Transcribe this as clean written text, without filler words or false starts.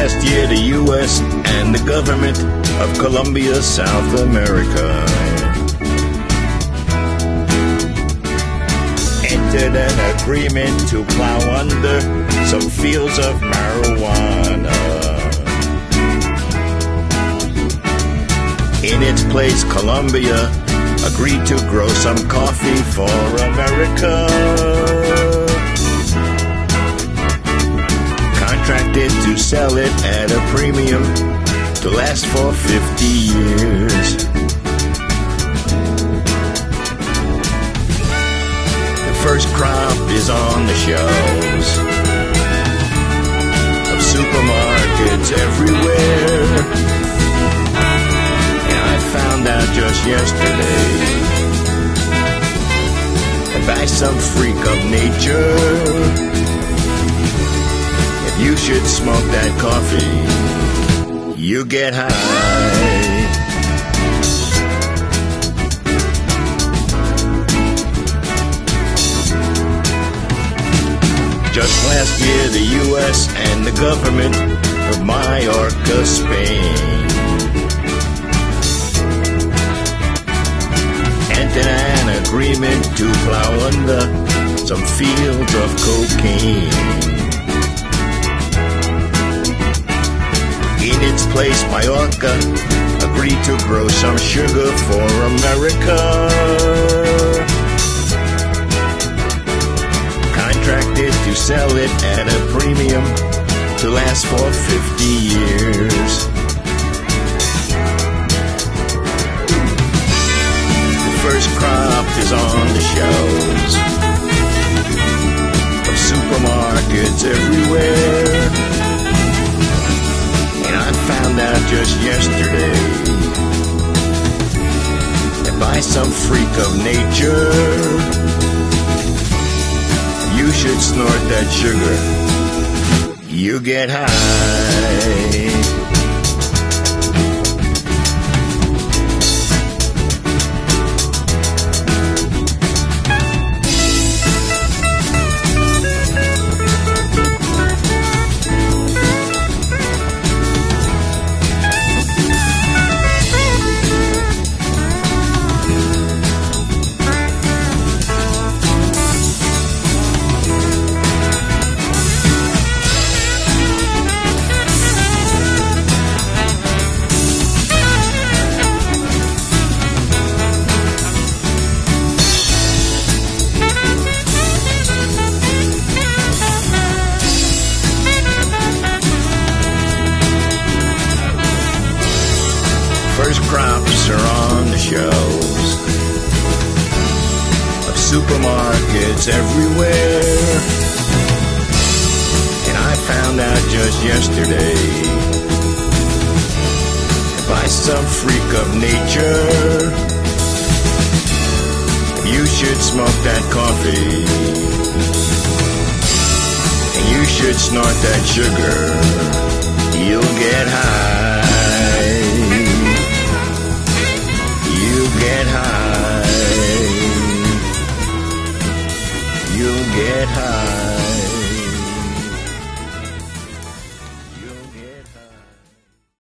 last year, the U.S. and the government of Colombia, South America, entered an agreement to plow under some fields of marijuana. In its place, Colombia agreed to grow some coffee for America. Contracted to sell it at a premium to last for 50 years. The first crop is on the shelves of supermarkets everywhere. Found out just yesterday that by some freak of nature, if you should smoke that coffee, you get high. Just last year, the U.S. and the government of Mallorca, Spain, an agreement to plow under some fields of cocaine. In its place, Mallorca agreed to grow some sugar for America. Contracted to sell it at a premium to last for 50 years. First crop is on the shelves of supermarkets everywhere. And I found out just yesterday that by some freak of nature, you should snort that sugar, you get high. First crops are on the shelves of supermarkets everywhere. And I found out just yesterday that by some freak of nature, you should smoke that coffee and you should snort that sugar, you'll get high.